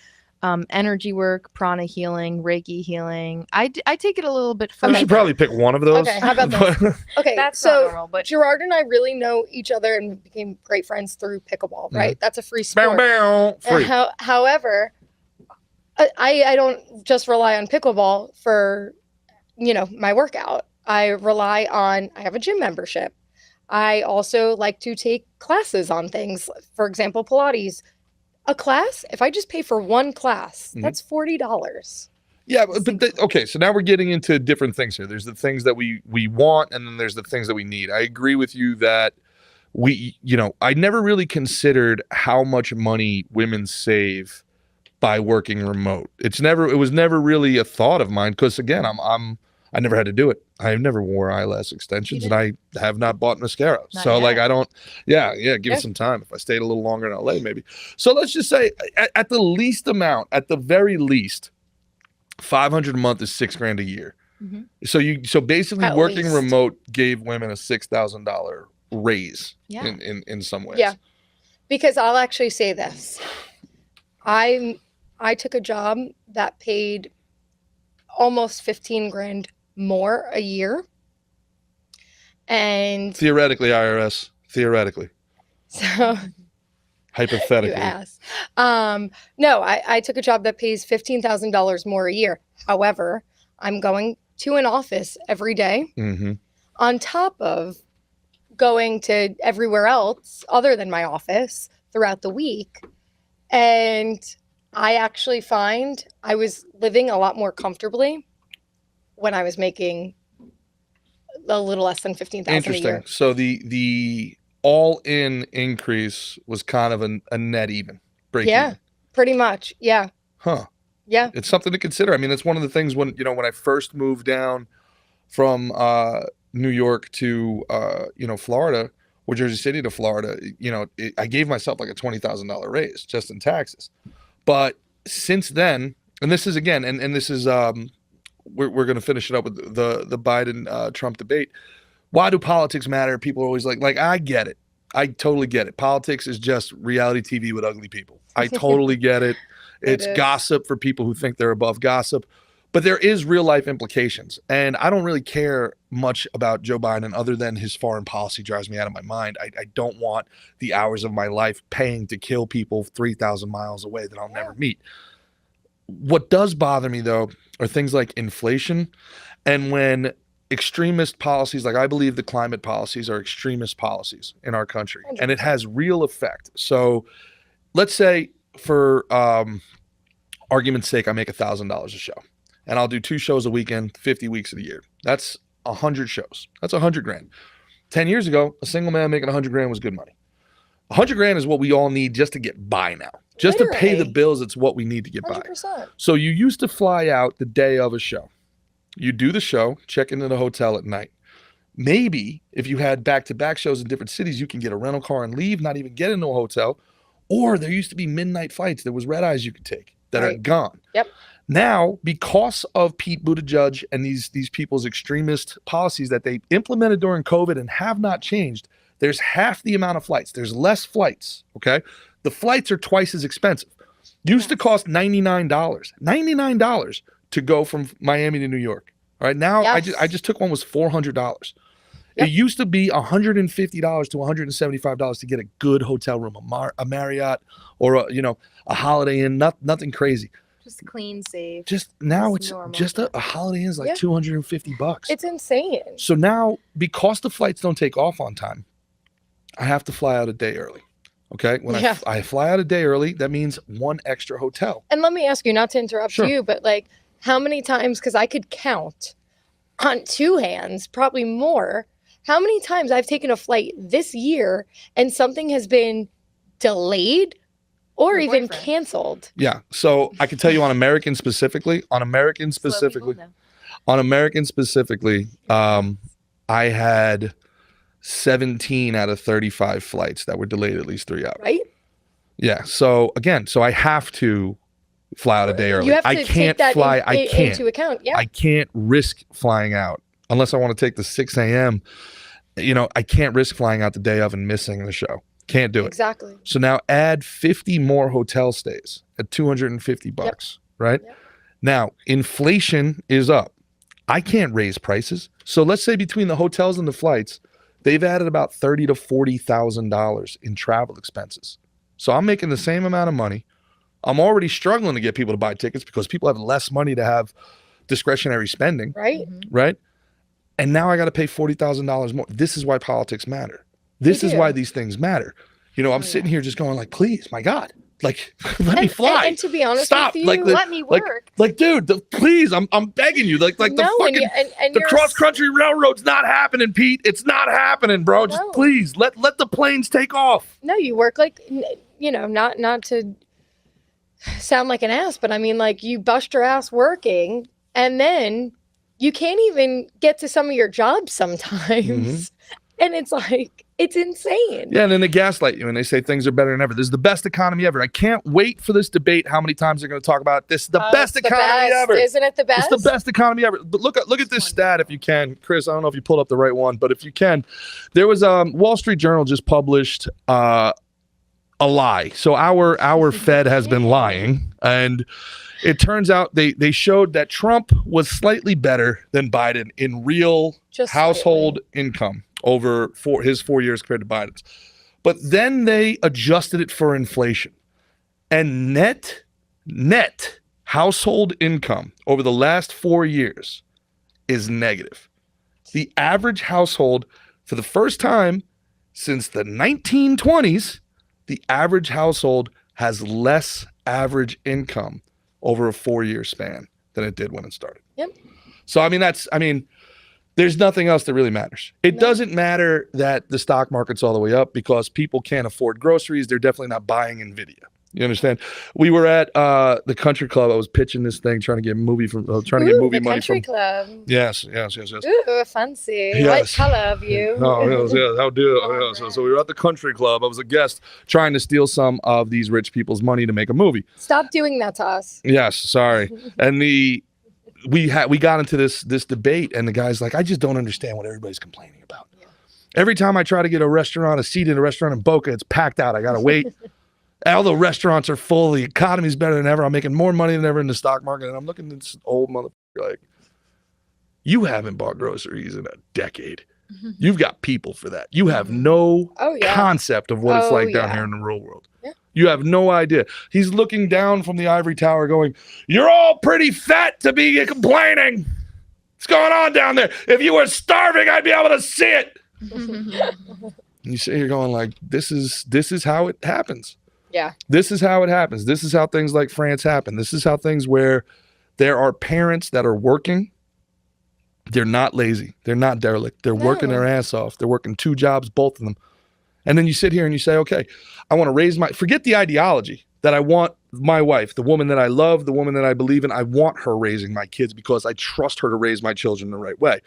energy work, prana healing, Reiki healing. I take it a little bit further. We should probably pick one of those. Okay, how about this? Okay, that's so not normal, but Gerard and I really know each other and became great friends through pickleball, right? That's a free sport. Free. However, I don't just rely on pickleball for, my workout. I have a gym membership. I also like to take classes on things. For example, Pilates. A class, if I just pay for one class, that's $40. Yeah, okay, so now we're getting into different things here. There's the things that we want, and then there's the things that we need. I agree with you that I never really considered how much money women save by working remote. It was never really a thought of mine, because again, I never had to do it. I never wore eyelash extensions, and I have not bought mascara. I don't. Give it some time. If I stayed a little longer in LA, maybe. So let's just say, at the least amount, at the very least, $500 a month is $6,000 a year. So basically, working remote gave women a $6,000 raise in some ways. Yeah, because I'll actually say this: I took a job that paid almost $15,000 more a year, and theoretically, IRS, theoretically, So Hypothetically. you asked. No, I took a job that pays $15,000 more a year. However, I'm going to an office every day Mm-hmm. on top of going to everywhere else other than my office throughout the week. And I actually find I was living a lot more comfortably when I was making a little less than 15,000 a Interesting. year. So the all-in increase was kind of a net even, break Yeah, even. pretty much. Yeah. Huh. Yeah. It's something to consider. I mean, it's one of the things when I first moved down from New York to Florida, or Jersey City to Florida, I gave myself like a $20,000 raise just in taxes. But since then, and this is again, and this is we're going to finish it up with the Biden Trump debate. Why do politics matter? People are always like I get it. I totally get it. Politics is just reality TV with ugly people. I totally get it. It's gossip for people who think they're above gossip. But there is real life implications. And I don't really care much about Joe Biden other than his foreign policy drives me out of my mind. I don't want the hours of my life paying to kill people 3,000 miles away that I'll never meet. What does bother me, though, are things like inflation and when extremist policies, like I believe the climate policies are extremist policies in our country, 100%. and it has real effect. So let's say for argument's sake, I make $1,000 a show and I'll do 2 shows a weekend, 50 weeks of the year. That's 100 shows. That's 100 grand. 10 years ago, a single man making 100 grand was good money. 100 grand is what we all need just to get by now. Just to pay the bills, it's what we need to get 100%. by. So you used to fly out the day of a show. You do the show, check into the hotel at night. Maybe if you had back-to-back shows in different cities, you can get a rental car and leave, not even get into a hotel. Or there used to be midnight flights. There was red eyes you could take that are gone. Yep. Now, because of Pete Buttigieg and these people's extremist policies that they implemented during COVID and have not changed, there's half the amount of flights. There's less flights, okay? The flights are twice as expensive. Used to cost $99 to go from Miami to New York. All right, now I just took one was $400. It used to be $150 to $175 to get a good hotel room, a Marriott or a Holiday Inn, nothing crazy. Just clean, safe. Just now it's normal. just a Holiday Inn is like $250. It's insane. So now because the flights don't take off on time, I have to fly out a day early. Okay, when I fly out a day early, that means one extra hotel. And let me ask you, not to interrupt you, but like how many times, because I could count on 2 hands, probably more, how many times I've taken a flight this year and something has been delayed or even canceled. Yeah. So I can tell you on American specifically, I had 17 out of 35 flights that were delayed at least 3 hours. Right? Yeah. So again, I have to fly out a day early. You have to I can't take that fly. into account. Yeah. I can't risk flying out unless I want to take the 6 a.m. I can't risk flying out the day of and missing the show. Can't do it. Exactly. So now add 50 more hotel stays at $250, right? Yep. Now, inflation is up. I can't raise prices. So let's say between the hotels and the flights, they've added about $30,000 to $40,000 in travel expenses. So I'm making the same amount of money. I'm already struggling to get people to buy tickets because people have less money to have discretionary spending. Right. Right. And now I got to pay $40,000 more. This is why politics matter. This is why these things matter. I'm sitting here just going like, please, my God, like, let me fly. And to be honest with you, let me work. Like, dude, please, I'm begging you. Like the cross-country railroad's not happening, Pete. It's not happening, bro. Just please let the planes take off. No, you work like, not to sound like an ass, but I mean, like, you bust your ass working and then you can't even get to some of your jobs sometimes. Mm-hmm. And it's like, it's insane. Yeah, and then they gaslight you and they say things are better than ever. This is the best economy ever. I can't wait for this debate. How many times they're going to talk about it. This is the best economy ever. Isn't it the best? It's the best economy ever. But look at this stat if you can. Chris, I don't know if you pulled up the right one, but if you can. There was Wall Street Journal just published a lie. So our Fed has been lying, and it turns out they showed that Trump was slightly better than Biden in real household income over his 4 years compared to Biden's. But then they adjusted it for inflation. And net household income over the last 4 years is negative. The average household, for the first time since the 1920s, the average household has less average income over a 4-year span than it did when it started. Yep. So, I mean, there's nothing else that really matters. It doesn't matter that the stock market's all the way up because people can't afford groceries. They're definitely not buying NVIDIA. You understand? We were at the country club. I was pitching this thing, trying to get movie money the from. country club. Yes. Ooh, fancy. Yes. What color of you? Oh, yes. How do? So we were at the country club. I was a guest trying to steal some of these rich people's money to make a movie. Stop doing that to us. Yes, sorry. And we got into this debate, and the guy's like, I just don't understand what everybody's complaining about. Yeah. Every time I try to get a seat in a restaurant in Boca, it's packed out. I gotta wait. All the restaurants are full. The economy's better than ever. I'm making more money than ever in the stock market. And I'm looking at this old motherfucker like, you haven't bought groceries in a decade. You've got people for that. You have no concept of what it's like down here in the real world. Yeah. You have no idea. He's looking down from the ivory tower going, you're all pretty fat to be complaining. What's going on down there? If you were starving, I'd be able to see it. And you sit here going like, this is how it happens. Yeah. This is how it happens. This is how things like France happen. This is how things where there are parents that are working. They're not lazy. They're not derelict. They're working their ass off. They're working 2 jobs, both of them. And then you sit here and you say, okay, I want to raise forget the ideology that I want my wife, the woman that I love, the woman that I believe in. I want her raising my kids because I trust her to raise my children the right way.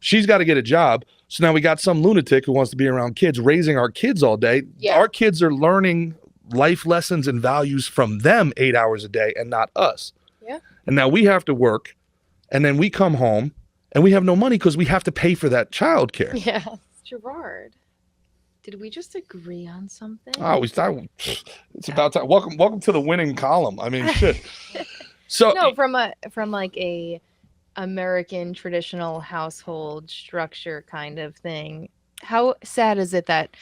She's got to get a job. So now we got some lunatic who wants to be around kids, raising our kids all day. Yeah. Our kids are learning life lessons and values from them 8 hours a day and not us. Yeah. And now we have to work, and then we come home and we have no money because we have to pay for that child care. Yeah. Gerard, did we just agree on something? Oh, it's about time. Welcome to the winning column. I mean, shit. So no, from like a American traditional household structure kind of thing. How sad is it that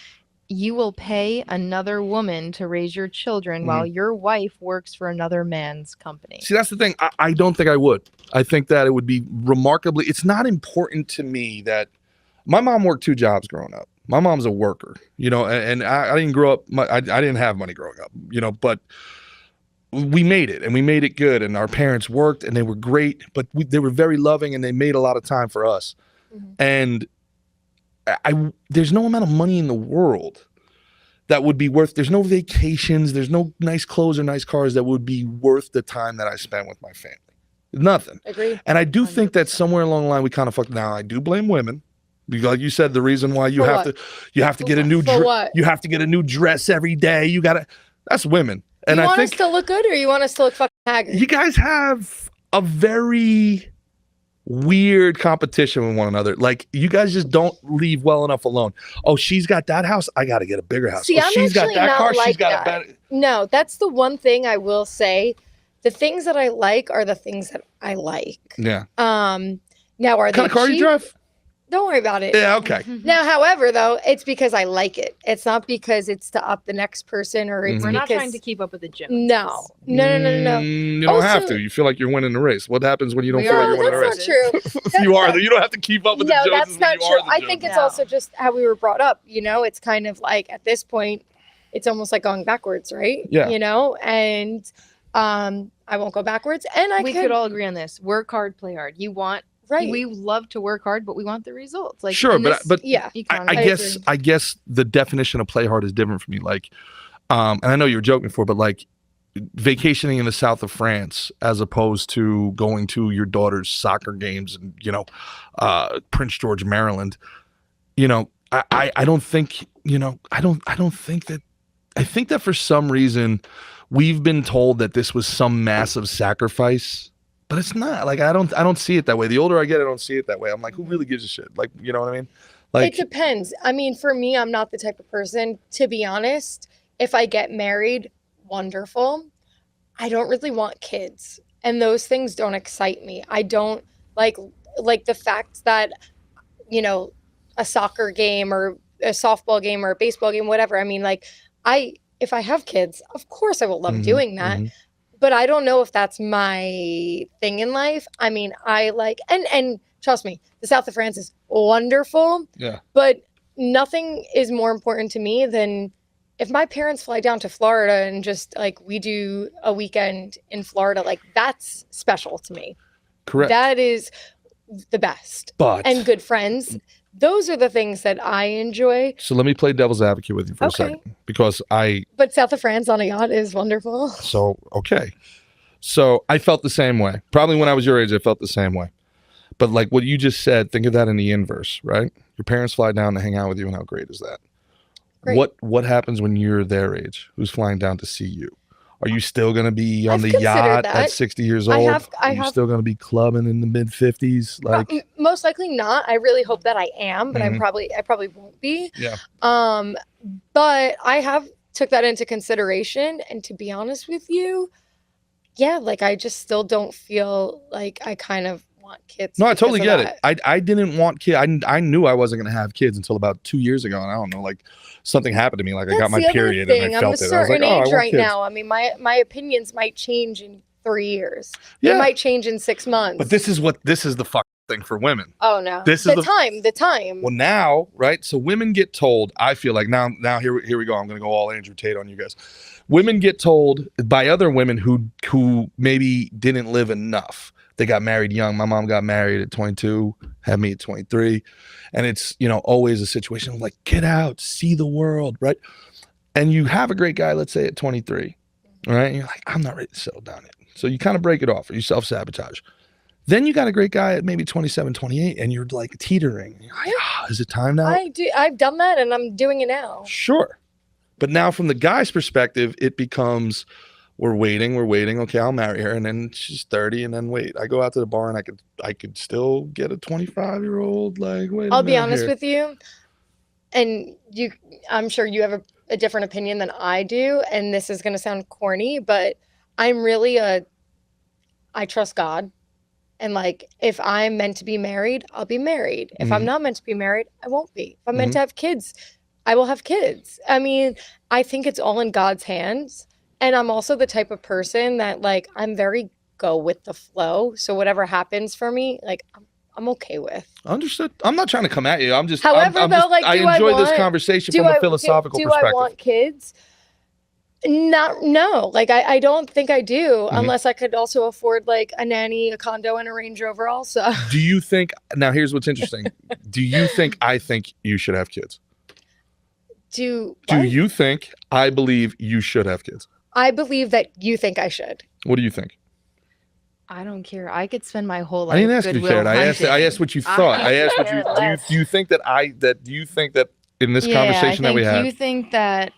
you will pay another woman to raise your children while your wife works for another man's company? See, that's the thing. I don't think I would. I think that it would be remarkably, it's not important to me that my mom worked 2 jobs growing up. My mom's a worker, and I didn't grow up, I didn't have money growing up, but we made it, and we made it good, and our parents worked and they were great, but they were very loving and they made a lot of time for us. And there's no amount of money in the world that would be worth, there's no vacations, there's no nice clothes or nice cars that would be worth the time that I spent with my family. Nothing. Agreed. And I do think that somewhere along the line we kind of fucked. Now I do blame women. Like you said, the reason why you have to get a new you have to get a new dress every day. That's women. And you want us to look good, or you want us to look fucking haggard? You guys have a very weird competition with one another. Like, you guys just don't leave well enough alone. Oh, she's got that house, I got to get a bigger house. See, she's got that car, she's got a better. No, that's the one thing I will say. The things that I like are the things that I like. Yeah. Now, are what kind of car you drive? Don't worry about it. Yeah, okay. Now, however, though, it's because I like it. It's not because it's to up the next person, or it's We're not trying to keep up with the Joneses. No. You don't have to. You feel like you're winning the race. What happens when you don't feel like you're winning the race? That's not true. You don't have to keep up with the Joneses. No, that's not true. I think it's also just how we were brought up. It's kind of like, at this point, it's almost like going backwards, right? Yeah. And I won't go backwards. And we could all agree on this. Work hard, play hard. Right. We love to work hard, but we want the results. Like, sure, but yeah, I guess the definition of play hard is different for me. Like, and I know you were joking before, but like vacationing in the south of France as opposed to going to your daughter's soccer games and Prince George, Maryland. I don't think I don't think that. I think that for some reason we've been told that this was some massive sacrifice. But it's not. Like, I don't see it that way. The older I get, I don't see it that way. I'm like, who really gives a shit? Like, you know what I mean? Like, it depends. I mean, for me, I'm not the type of person, to be honest. If I get married, wonderful. I don't really want kids, and those things don't excite me. I don't like the fact that a soccer game or a softball game or a baseball game, whatever. I mean, like, if I have kids, of course I will love doing that. But I don't know if that's my thing in life. I mean, I like, and trust me, the South of France is wonderful. Yeah. But nothing is more important to me than if my parents fly down to Florida and just like we do a weekend in Florida, like that's special to me. Correct. That is the best. And good friends. Those are the things that I enjoy. So let me play devil's advocate with you for a second, because But South of France on a yacht is wonderful. So I felt the same way. Probably when I was your age, I felt the same way. But like what you just said, think of that in the inverse, right? Your parents fly down to hang out with you, and how great is that? Great. What happens when you're their age? Who's flying down to see you? Are you still going to be on the yacht at 60 years old? Are you still going to be clubbing in the mid 50s? Like most likely not. I really hope that I am, but I probably won't be. Yeah. But I have took that into consideration, and to be honest with you, yeah, like I just still don't feel like I kind of want kids. No, I totally get it. I didn't want kids. I knew I wasn't going to have kids until about 2 years ago, and I don't know, like something happened to me. Like I got my period and I felt it. I was like, oh, I want kids. Now. I mean, my opinions might change in 3 years. Yeah. It might change in 6 months. But this is the fucking thing for women. Oh no. This is the time. Well, now, right? So women get told, I feel like now here we go. I'm going to go all Andrew Tate on you guys. Women get told by other women who maybe didn't live enough. They got married young. My mom got married at 22, had me at 23. And it's, always a situation of like, get out, see the world, right? And you have a great guy, let's say at 23, right? And you're like, I'm not ready to settle down yet. So you kind of break it off, or you self-sabotage. Then you got a great guy at maybe 27, 28, and you're like teetering. You're like, is it time now? I've done that, and I'm doing it now. Sure. But now from the guy's perspective, it becomes, we're waiting. Okay, I'll marry her, and then she's 30, and then wait. I go out to the bar, and I could still get a 25-year-old. Like, wait. I'll be honest with you, and I'm sure you have a different opinion than I do, and this is going to sound corny, but I'm really I trust God, and like if I'm meant to be married, I'll be married. If I'm not meant to be married, I won't be. If I'm meant to have kids, I will have kids. I mean, I think it's all in God's hands. And I'm also the type of person that like, I'm very go with the flow. So whatever happens for me, like I'm okay with. Understood. I'm not trying to come at you. I'm just, however, I enjoy this conversation from a philosophical perspective. Do I want kids? No. Like I don't think I do, unless I could also afford like a nanny, a condo, and a Range Rover also. Do you think, now here's what's interesting. Do you think I think you should have kids? Do you think I believe you should have kids? I believe that you think I should. What do you think? I don't care. I could spend my whole life. I didn't ask if you cared. I asked what you thought. I asked what you do you think that in this conversation that we had. Do you think that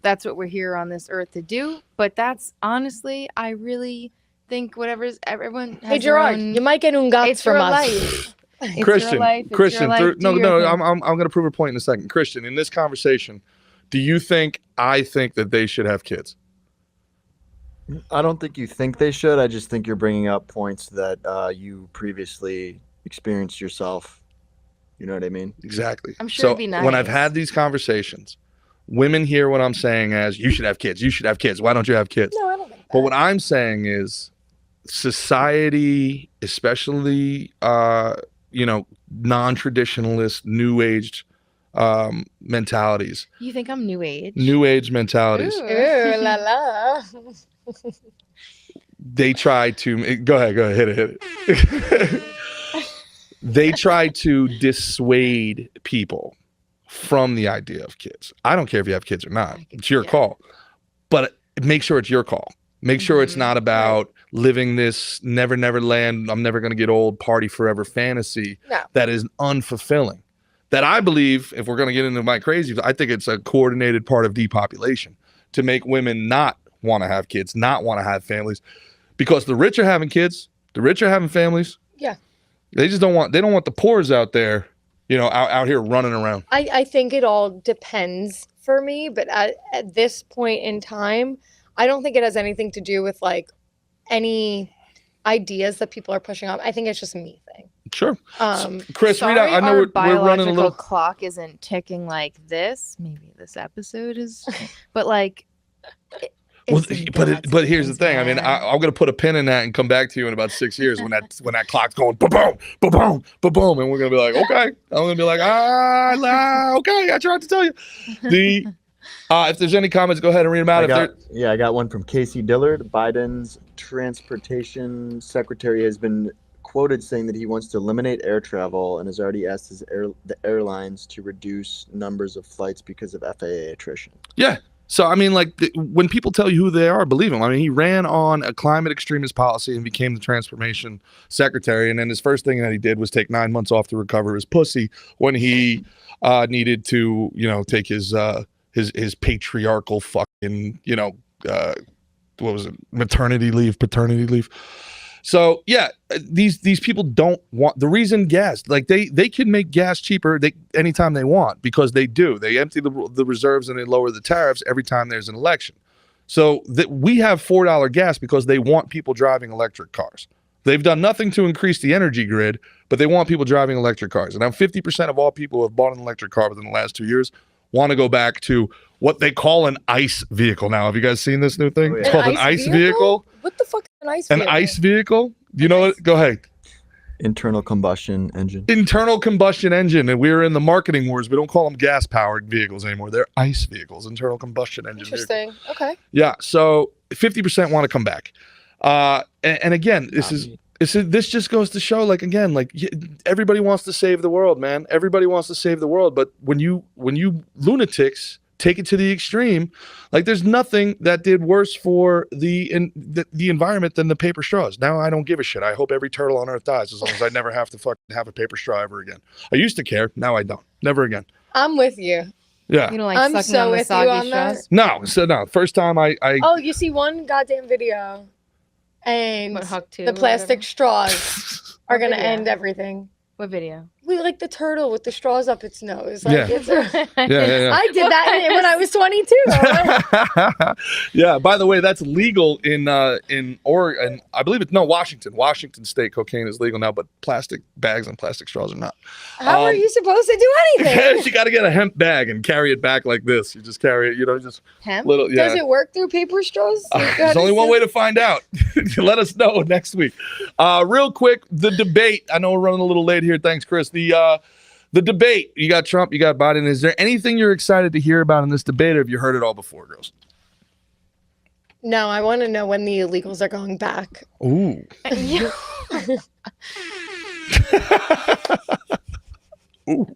that's what we're here on this earth to do? But that's honestly, I really think everyone has. Hey Gerard, you might get ungats from us. Life. Christian, no, I'm going to prove a point in a second. Christian, in this conversation, do you think I think that they should have kids? I don't think you think they should. I just think you're bringing up points that you previously experienced yourself. You know what I mean? Exactly. I'm sure it'd be nice. When I've had these conversations, women hear what I'm saying as, you should have kids. You should have kids. Why don't you have kids? No, I don't think that. But what I'm saying is society, especially, non-traditionalist, new age mentalities. You think I'm new age? New age mentalities. Ooh, la la. They try to go ahead, hit it. They try to dissuade people from the idea of kids. I don't care if you have kids or not. It's your call. But make sure it's your call. Make sure it's not about living this never land, I'm never going to get old, party forever fantasy that is unfulfilling. That I believe, if we're going to get into my crazy, I think it's a coordinated part of depopulation to make women not want to have kids, not want to have families. Because the rich are having kids, the rich are having families. Yeah. They don't want the poors out there, out here running around. I think it all depends for me, but at this point in time, I don't think it has anything to do with like any ideas that people are pushing on. I think it's just a me thing. Sure. Um, Chris, Sorry, read out. I know our we're running a biological little. clock isn't ticking like this. Maybe this episode is, but like, Well, it's in but God's but here's the hands, thing. I mean, man. I'm gonna put a pin in that and come back to you in about 6 years when that clock's going ba boom, ba boom, ba boom, and we're gonna be like, okay. I'm gonna be like, okay. I tried to tell you. The if there's any comments, go ahead and read them out. I got one from Casey Dillard. Biden's transportation secretary has been quoted saying that he wants to eliminate air travel and has already asked the airlines to reduce numbers of flights because of FAA attrition. Yeah. So, I mean, like, when people tell you who they are, believe them. I mean, he ran on a climate extremist policy and became the transportation secretary. And then his first thing that he did was take 9 months off to recover his pussy when he needed to, take his patriarchal fucking, what was it? Paternity leave. So yeah, these people don't want the reason gas, like they can make gas cheaper anytime they want, because they do. They empty the reserves and they lower the tariffs every time there's an election. So that we have $4 gas because they want people driving electric cars. They've done nothing to increase the energy grid, but they want people driving electric cars. And now 50% of all people who have bought an electric car within the last 2 years want to go back to what they call an ICE vehicle now. Have you guys seen this new thing? Oh, yeah. It's called an ICE vehicle. What the fuck is an ICE An vehicle? ICE vehicle? You know what? Go ahead. Internal combustion engine. Internal combustion engine. And we're in the marketing wars. We don't call them gas-powered vehicles anymore. They're ICE vehicles, internal combustion engine Interesting. vehicles. Okay. Yeah, so 50% want to come back. And again, this just goes to show, like, again, like, everybody wants to save the world, man. Everybody wants to save the world. But when you lunatics take it to the extreme, like, there's nothing that did worse for the environment than the paper straws. Now I don't give a shit. I hope every turtle on earth dies as long as I never have to fucking have a paper straw ever again. I used to care. Now I don't. Never again. I'm with you. Yeah. You don't like I'm sucking so on the with you soggy on that. straws? No. First time I Oh, you see one goddamn video, and What, Huck 2 the or plastic whatever? straws are gonna video? end everything. What video? We like the turtle with the straws up its nose. Like, Yeah. Yeah. I did that when I was 22. Yeah. By the way, that's legal in Oregon. I believe it's Washington State. Cocaine is legal now, but plastic bags and plastic straws are not. How are you supposed to do anything? You got to get a hemp bag and carry it back like this. You just carry it, just Hemp? little. Yeah. Does it work through paper straws? There's only one way to find out. Let us know next week. Real quick, the debate. I know we're running a little late here. Thanks, Chris. The debate. You got Trump, you got Biden. Is there anything you're excited to hear about in this debate, or have you heard it all before, girls? No, I want to know when the illegals are going back. Ooh. Yeah. Ooh.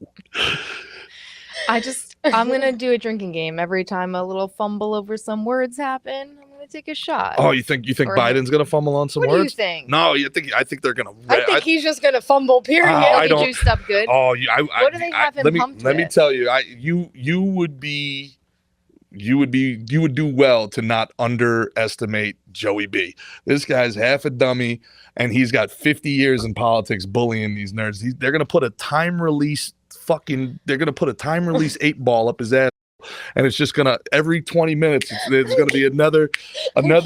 I'm going to do a drinking game. Every time a little fumble over some words happen, I'm going to take a shot. Oh, you think Or- Biden's gonna fumble on some What do you words? think? No, I think they're gonna. I think he's just going to fumble, period. I He don't- juiced up good. Oh, What do they have him let me pumped let me with? tell you, you would do well to not underestimate Joey B. This guy's half a dummy, and he's got 50 years in politics bullying these nerds. They're gonna put a time release 8-ball up his ass. And it's just gonna every 20 minutes there's gonna be another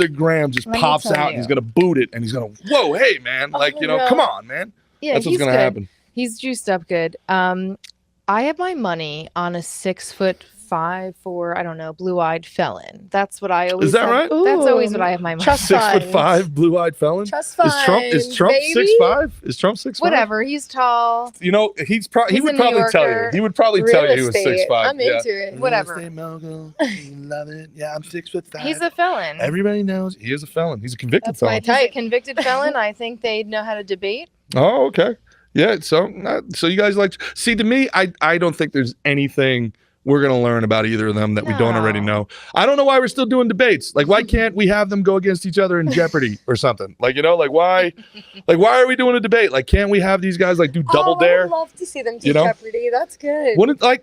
gram just Let me pops tell out and you. he's gonna boot it and he's gonna, whoa, hey man, like, Oh, no. come on, man. Yeah, That's what's he's gonna good. happen. He's juiced up good. I have my money on a 6'5" for, I don't know, blue-eyed felon. That's what I always. Is that have- right? That's always Ooh. what I have my money. Trust 6'5", funds. blue-eyed felon. Trust Is Trump baby. 6'5"? Is Trump 6'5"? Whatever. He's tall. You know, he He's would a probably New tell you. Yorker. He would probably Real tell you he was estate. 6'5". I'm into it. Whatever. Real estate mogul. You love it. Yeah, I'm 6'5". He's a felon. Everybody knows he is a felon. He's a convicted That's my felon. He's a convicted felon. I think they'd know how to debate. Oh, okay. Yeah. So you guys see, to me, I don't think there's anything we're going to learn about either of them that we don't already No. know. I don't know why we're still doing debates. Like, why can't we have them go against each other in Jeopardy or something? Like, why are we doing a debate? Like, can't we have these guys like do double I dare? would love to see them do You know? Jeopardy. That's good.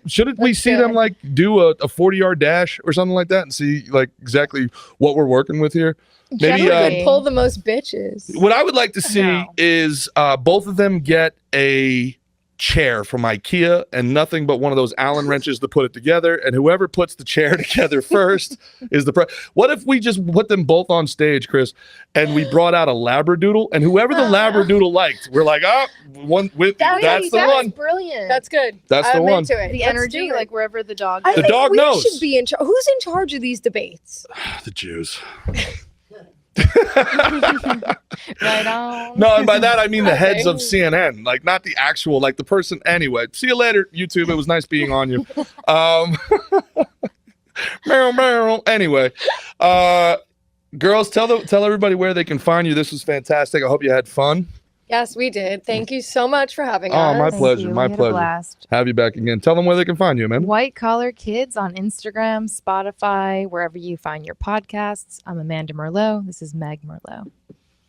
Shouldn't we That's see them good. like do a 40-yard dash or something like that and see like exactly what we're working with here? Maybe Jeopardy would pull the most bitches. what I would like to see No. is both of them get a chair from IKEA and nothing but one of those Allen wrenches to put it together. And whoever puts the chair together first is the What if we just put them both on stage, Chris, and we brought out a Labradoodle, and whoever the Labradoodle liked, we're like, that's the one. Brilliant. That's good. That's the I'm one. into it. The Let's energy, do it. like wherever the dog I goes. think dog we knows. should be in charge. Who's in charge of these debates? The Jews. Right on. No, and by that I mean the heads of Okay. CNN, like not the actual, like the person. Anyway, see you later, YouTube. It was nice being on you. Meow, meow. Anyway, girls, tell everybody where they can find you. This was fantastic. I hope you had fun. Yes, we did. Thank you so much for having Oh, us. my Thank pleasure. you. My We had a pleasure. blast. Have you back again. Tell them where they can find you, man. White Collar Kids on Instagram, Spotify, wherever you find your podcasts. I'm Amanda Merlo. This is Meg Merlo.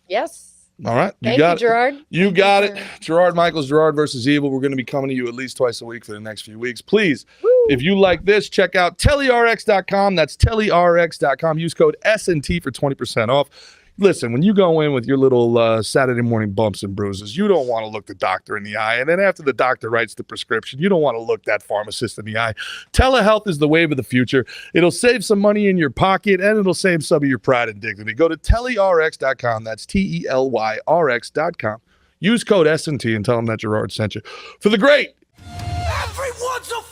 Yes. All right, Thank you, got it. Gerard. You got it. Gerard Michaels, Gerard versus Evil. We're going to be coming to you at least twice a week for the next few weeks. Please, if you like this, check out tellerx.com. That's tellerx.com. Use code SNT for 20% off. Listen, when you go in with your little Saturday morning bumps and bruises, you don't want to look the doctor in the eye. And then after the doctor writes the prescription, you don't want to look that pharmacist in the eye. Telehealth is the wave of the future. It'll save some money in your pocket, and it'll save some of your pride and dignity. Go to tellerx.com. That's TELYRX.com. Use code SNT and tell them that Gerard sent you. For the great Everyone's a